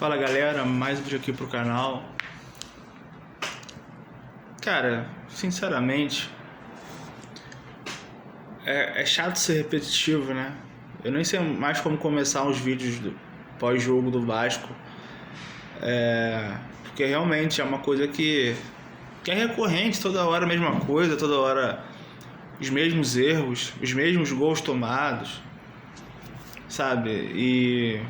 Fala galera, mais um vídeo aqui pro canal. Cara, sinceramente, é chato ser repetitivo, né? Eu nem sei mais como começar os vídeos do pós-jogo do Vasco. Porque realmente é uma coisa que é recorrente, toda hora a mesma coisa, toda hora os mesmos erros, os mesmos gols tomados, sabe? E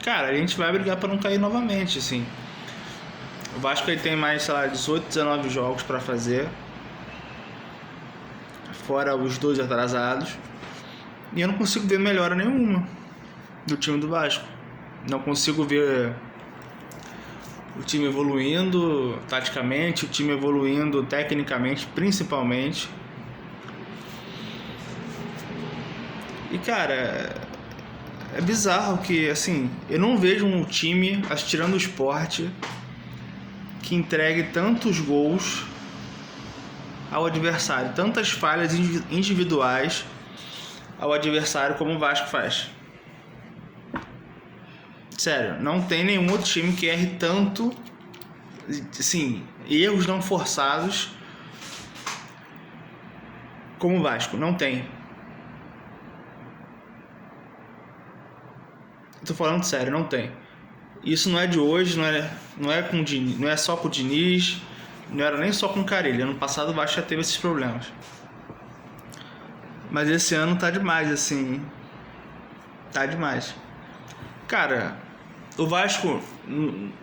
cara, a gente vai brigar para não cair novamente, assim. O Vasco aí tem mais, sei lá, 18, 19 jogos para fazer, fora os 2 atrasados. E eu não consigo ver melhora nenhuma do time do Vasco. Não consigo ver o time evoluindo taticamente, o time evoluindo tecnicamente, principalmente. E cara, é bizarro que, assim, eu não vejo um time, tirando o Sport, que entregue tantos gols ao adversário, tantas falhas individuais ao adversário como o Vasco faz. Sério, não tem nenhum outro time que erre tanto, assim, erros não forçados como o Vasco. Não tem. Tô falando sério, não tem. Isso não é de hoje, não é só com o Diniz, não era nem só com o Carille. Ano passado o Vasco já teve esses problemas. Mas esse ano tá demais, assim. Tá demais. Cara, o Vasco,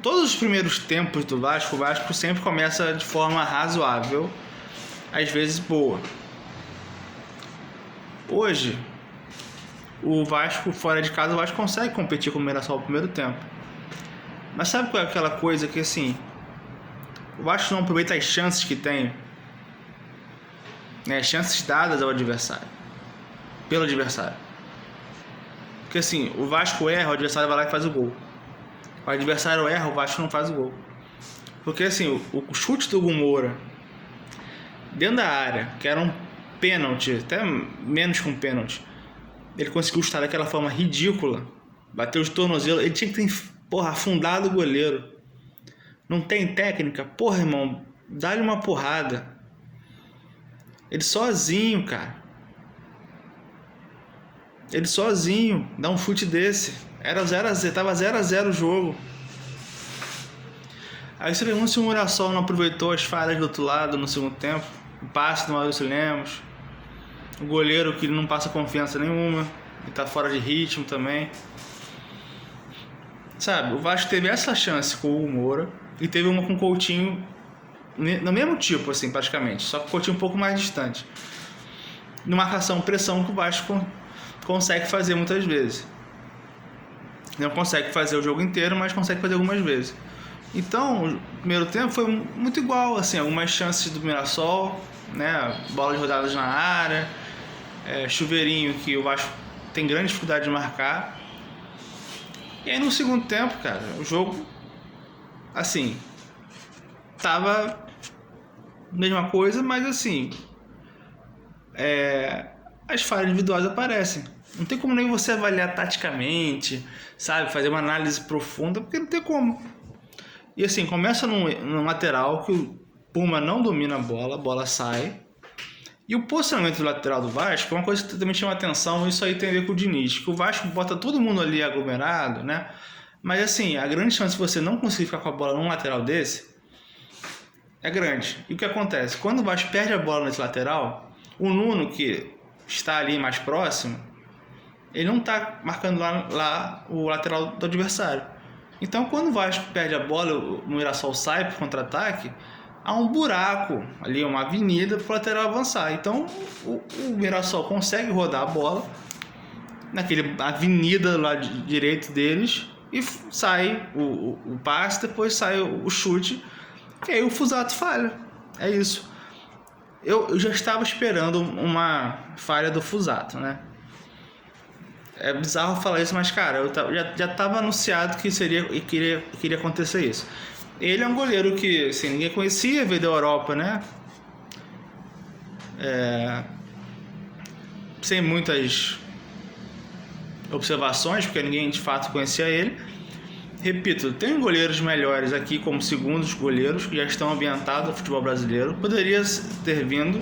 todos os primeiros tempos do Vasco, o Vasco sempre começa de forma razoável, às vezes boa. Hoje, o Vasco, fora de casa, o Vasco consegue competir com o Mirassol no primeiro tempo. Mas sabe qual é aquela coisa que, assim, o Vasco não aproveita as chances que tem, né? As chances dadas ao adversário, pelo adversário. Porque, assim, o Vasco erra, o adversário vai lá e faz o gol. O adversário erra, o Vasco não faz o gol. Porque, assim, o chute do Hugo Moura dentro da área, que era um pênalti, até menos que um pênalti, ele conseguiu chutar daquela forma ridícula, bateu os tornozelos, ele tinha que ter, afundado o goleiro. Não tem técnica? Porra, irmão, dá-lhe uma porrada. Ele sozinho, cara. Ele sozinho dá um chute desse. Era 0x0, tava 0x0 o jogo. Aí você pergunta se o Mirassol não aproveitou as falhas do outro lado no segundo tempo. O passe do Maurício Lemos. O goleiro que não passa confiança nenhuma. E tá fora de ritmo também. Sabe, o Vasco teve essa chance com o Hugo Moura e teve uma com o Coutinho no mesmo tipo, assim, praticamente. Só que o Coutinho um pouco mais distante. No marcação, pressão que o Vasco consegue fazer muitas vezes. Não consegue fazer o jogo inteiro, mas consegue fazer algumas vezes. Então, o primeiro tempo foi muito igual, assim, algumas chances do Mirassol, né, bola de rodadas na área, chuveirinho que o Vasco tem grande dificuldade de marcar. E aí no segundo tempo, cara, o jogo, assim, tava mesma coisa, mas assim, as falhas individuais aparecem. Não tem como nem você avaliar taticamente, sabe, fazer uma análise profunda, porque não tem como. E assim, começa no lateral, que o Puma não domina a bola sai. E o posicionamento do lateral do Vasco é uma coisa que também chama atenção, isso aí tem a ver com o Diniz, que o Vasco bota todo mundo ali aglomerado, né? Mas assim, a grande chance de você não conseguir ficar com a bola num lateral desse é grande. E o que acontece? Quando o Vasco perde a bola nesse lateral, o Nuno, que está ali mais próximo, ele não está marcando lá o lateral do adversário. Então, quando o Vasco perde a bola, o Mirassol sai para o contra-ataque, há um buraco ali, uma avenida para o lateral avançar. Então o Mirassol consegue rodar a bola naquele avenida lá direito deles e sai o passe, depois sai o chute, e aí o Fuzato falha. É isso. Eu já estava esperando uma falha do Fuzato, né? É bizarro falar isso, mas cara, eu já estava anunciado que queria acontecer isso. Ele é um goleiro que, assim, ninguém conhecia, veio da Europa, né? Sem muitas observações, porque ninguém de fato conhecia ele. Repito, tem goleiros melhores aqui como segundos goleiros que já estão ambientados no futebol brasileiro. Poderia ter vindo,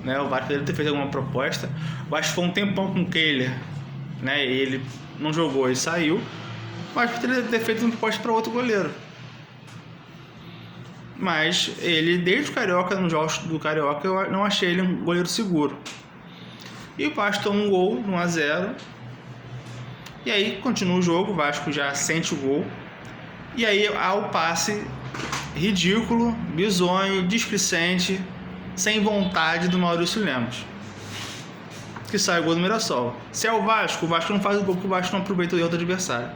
né? O Vasco poderia ter feito alguma proposta. O Vasco foi um tempão com o Kehler, né? E ele não jogou e saiu. O Vasco poderia ter feito uma proposta para outro goleiro. Mas ele, desde o Carioca, nos jogos do Carioca, eu não achei ele um goleiro seguro. E o Vasco tomou um gol, 1-0. E aí continua o jogo, o Vasco já sente o gol. E aí há o passe ridículo, bizonho, displicente, sem vontade do Maurício Lemos, que sai o gol do Mirassol. Se é o Vasco não faz o gol porque o Vasco não aproveita o erro do adversário.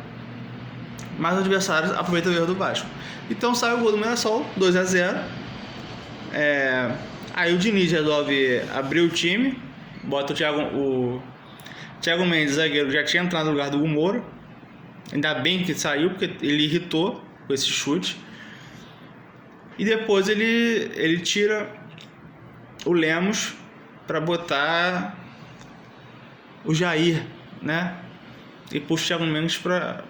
Mas o adversário aproveita o erro do Vasco. Então sai o gol do Mirassol, 2-0. Aí o Diniz resolve abrir o time, bota o Thiago Mendes, zagueiro, já tinha entrado no lugar do Hugo Moura. Ainda bem que saiu, porque ele irritou com esse chute. E depois ele tira o Lemos para botar o Jair, né? E puxa o Thiago Mendes para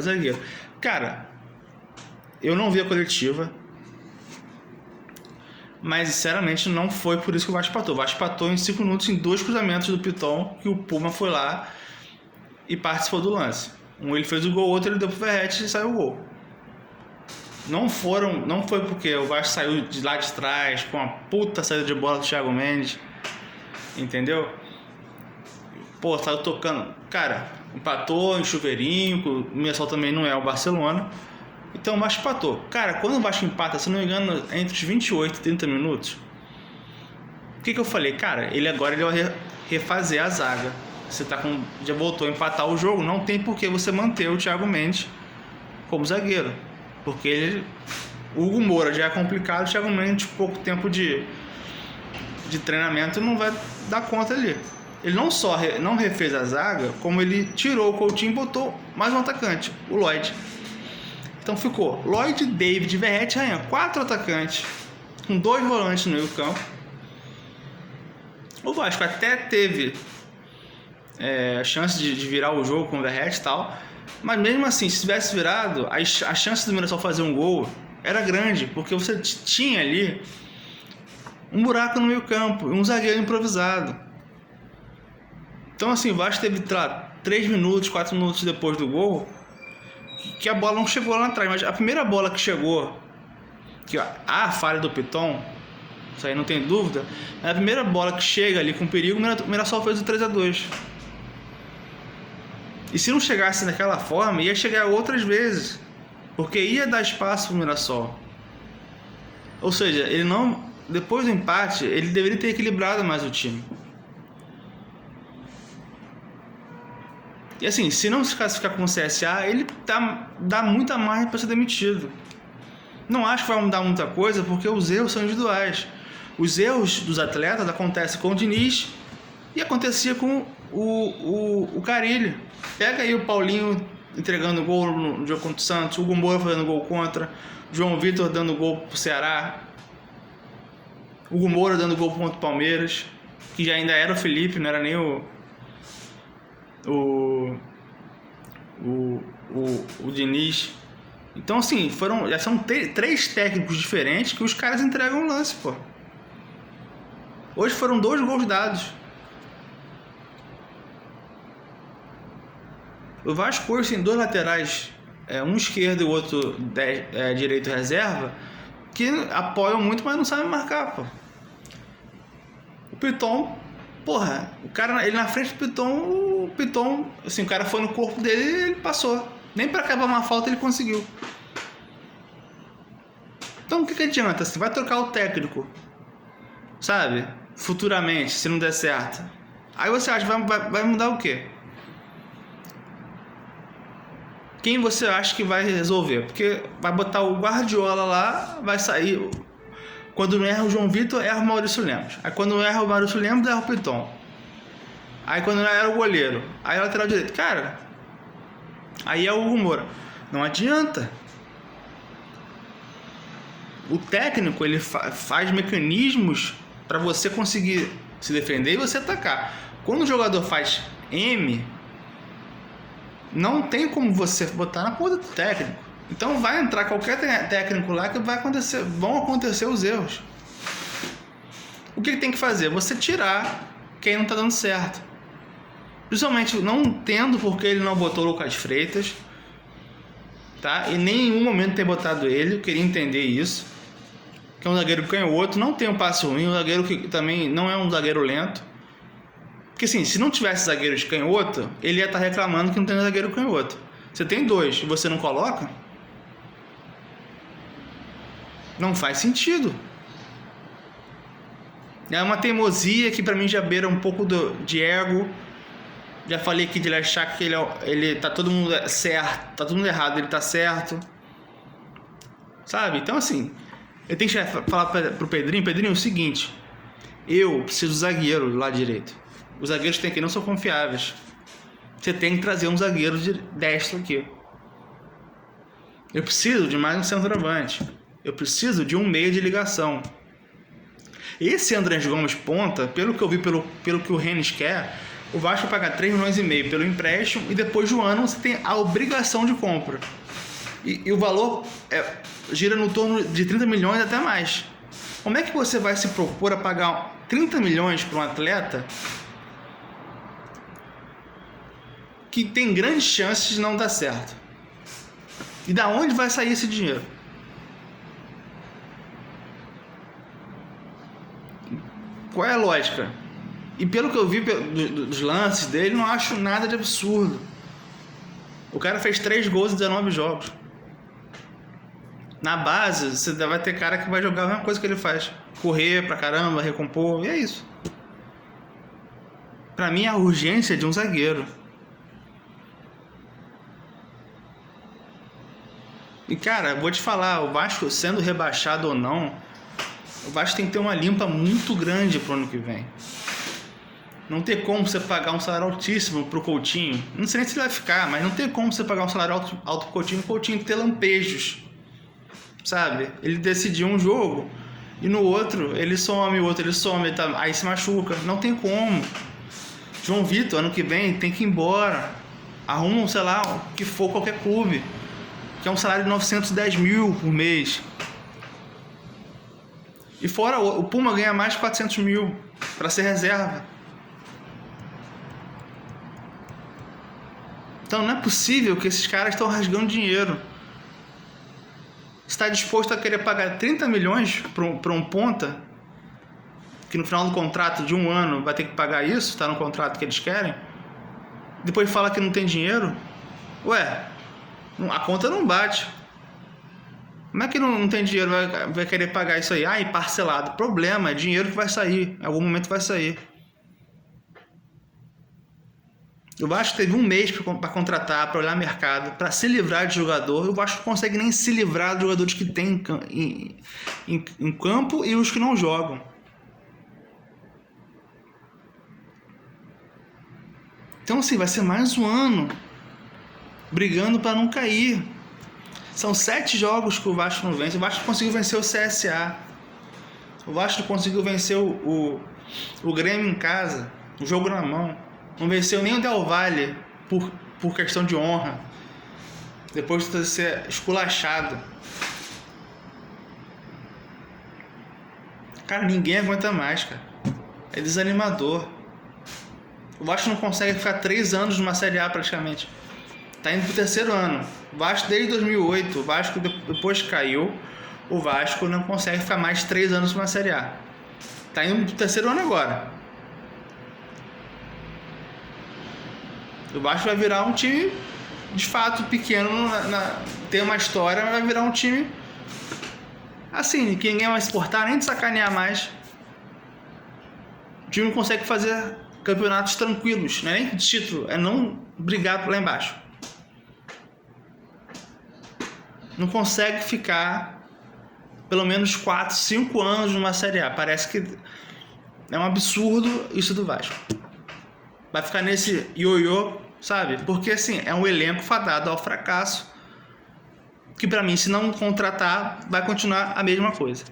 zagueiro. Cara, eu não vi a coletiva, mas sinceramente não foi por isso que o Vasco empatou. O Vasco empatou em 5 minutos em 2 cruzamentos do Piton, que o Puma foi lá e participou do lance. Um ele fez o gol, outro ele deu pro Verratti e saiu o gol. Não foi porque o Vasco saiu de lá de trás com uma puta saída de bola do Thiago Mendes, entendeu? Pô, saiu tocando. Cara, empatou em chuveirinho, o Mirassol também não é o Barcelona. Então o Vasco empatou. Cara, quando o Vasco empata, se não me engano, entre os 28 e 30 minutos, o que eu falei? Cara, ele vai refazer a zaga. Você já voltou a empatar o jogo, não tem por que você manter o Thiago Mendes como zagueiro. Porque o Hugo Moura já é complicado, o Thiago Mendes, pouco tempo de treinamento, não vai dar conta ali. Ele não só não refez a zaga, como ele tirou o Coutinho e botou mais um atacante, o Lloyd. Então ficou Lloyd, David, Verratti, Rayan, 4 atacantes, com 2 volantes no meio campo. O Vasco até teve chance de virar o jogo com o Verratti e tal, mas mesmo assim, se tivesse virado, a chance do Mirassol fazer um gol era grande, porque você tinha ali um buraco no meio campo, um zagueiro improvisado. Então assim, o Vasco teve 3 minutos, 4 minutos depois do gol, que a bola não chegou lá atrás, mas a primeira bola que chegou, que a falha do Piton, isso aí não tem dúvida, é a primeira bola que chega ali com perigo, o Mirassol fez o 3-2. E se não chegasse daquela forma, ia chegar outras vezes, porque ia dar espaço pro Mirassol. Ou seja, ele não, depois do empate, ele deveria ter equilibrado mais o time. E assim, se não se classificar com o CSA, ele dá muita margem para ser demitido. Não acho que vai mudar muita coisa, porque os erros são individuais. Os erros dos atletas acontecem com o Diniz e acontecia com o Carille. Pega aí o Paulinho entregando gol no jogo contra o Santos, o Hugo Moura fazendo gol contra, João Vitor dando gol pro Ceará, o Hugo Moura dando gol contra o Palmeiras, que já ainda era o Felipe, não era nem o Diniz. Então assim, já são 3 técnicos diferentes que os caras entregam o lance, pô. Hoje foram 2 gols dados. O Vasco hoje tem 2 laterais, um esquerdo e o outro direito reserva, que apoiam muito, mas não sabem marcar, pô. O Piton, porra, o cara, ele na frente do Piton, o Piton, assim, o cara foi no corpo dele e ele passou. Nem para acabar uma falta ele conseguiu. Então o que adianta? Você vai trocar o técnico, sabe? Futuramente, se não der certo. Aí você acha que vai mudar o quê? Quem você acha que vai resolver? Porque vai botar o Guardiola lá, vai sair. Quando não erra o João Vitor, erra o Maurício Lemos. Aí quando não erra o Maurício Lemos, erra o Piton. Aí quando não era o goleiro, aí é o lateral direito. Cara, aí é o Hugo Moura. Não adianta. O técnico, ele faz mecanismos para você conseguir se defender e você atacar. Quando o jogador faz M, não tem como você botar na conta do técnico. Então vai entrar qualquer técnico lá que vão acontecer os erros. O que tem que fazer? Você tirar quem não está dando certo. Principalmente não entendo porque ele não botou o Lucas Freitas, tá? E nem em nenhum momento ter botado ele. Eu queria entender isso. Que é um zagueiro canhoto, não tem um passe ruim, um zagueiro que também não é um zagueiro lento. Porque assim, se não tivesse zagueiro de canhoto, ele ia estar reclamando que não tem zagueiro canhoto. Você tem dois e você não coloca? Não faz sentido. É uma teimosia que pra mim já beira um pouco de ego. Já falei aqui de ele achar que ele tá todo mundo certo, tá todo mundo errado, ele tá certo. Sabe? Então assim, eu tenho que falar pro Pedrinho, é o seguinte: eu preciso de zagueiro do lado direito. Os zagueiros que tem aqui não são confiáveis. Você tem que trazer um zagueiro de destro aqui. Eu preciso de mais um centroavante. Eu preciso de um meio de ligação. Esse Andrés Gomes ponta, pelo que eu vi, pelo que o Rennes quer, o Vasco vai pagar 3,5 milhões pelo empréstimo e depois do ano você tem a obrigação de compra. E o valor gira no torno de 30 milhões até mais. Como é que você vai se propor a pagar 30 milhões para um atleta que tem grandes chances de não dar certo? E da onde vai sair esse dinheiro? Qual é a lógica? E pelo que eu vi dos lances dele, não acho nada de absurdo. O cara fez 3 gols em 19 jogos. Na base, você vai ter cara que vai jogar a mesma coisa que ele faz. Correr pra caramba, recompor, e é isso. Pra mim, a urgência é de um zagueiro. E cara, vou te falar, o Vasco sendo rebaixado ou não, o Vasco tem que ter uma limpa muito grande pro ano que vem. Não tem como você pagar um salário altíssimo pro Coutinho. Não sei nem se ele vai ficar, mas não tem como você pagar um salário alto pro Coutinho, o Coutinho ter lampejos. Sabe? Ele decidiu um jogo e no outro ele some, o outro ele some, aí se machuca. Não tem como. João Vitor, ano que vem, tem que ir embora. Arruma, sei lá, o que for, qualquer clube. Que é um salário de 910 mil por mês. E fora, o Puma ganha mais de 400 mil para ser reserva. Então não é possível que esses caras estão rasgando dinheiro. Você está disposto a querer pagar 30 milhões para um ponta, que no final do contrato de 1 ano vai ter que pagar isso, está no contrato que eles querem, depois fala que não tem dinheiro? Ué, a conta não bate. Como é que não tem dinheiro, vai querer pagar isso aí? E parcelado. Problema, é dinheiro que vai sair. Em algum momento vai sair. O Vasco teve 1 mês para contratar, para olhar mercado, para se livrar de jogador. E o Vasco não consegue nem se livrar dos jogadores que tem em campo e os que não jogam. Então assim, vai ser mais um ano brigando para não cair. São 7 jogos que o Vasco não vence. O Vasco conseguiu vencer o CSA. O Vasco conseguiu vencer o Grêmio em casa, o jogo na mão. Não venceu nem o Del Valle por questão de honra. Depois de ser esculachado. Cara, ninguém aguenta mais, cara. É desanimador. O Vasco não consegue ficar 3 anos numa Série A praticamente. Tá indo pro 3º ano. O Vasco desde 2008. O Vasco depois que caiu. O Vasco não consegue ficar mais 3 anos numa Série A. Tá indo pro 3º ano agora. O Vasco vai virar um time de fato pequeno, tem uma história, mas vai virar um time assim, que ninguém vai se importar nem de sacanear mais. O time não consegue fazer campeonatos tranquilos, não é nem de título, é não brigar por lá embaixo. Não consegue ficar pelo menos 4, 5 anos numa Série A. Parece que é um absurdo isso do Vasco. Vai ficar nesse ioiô, sabe? Porque assim, é um elenco fadado ao fracasso, que pra mim, se não contratar, vai continuar a mesma coisa.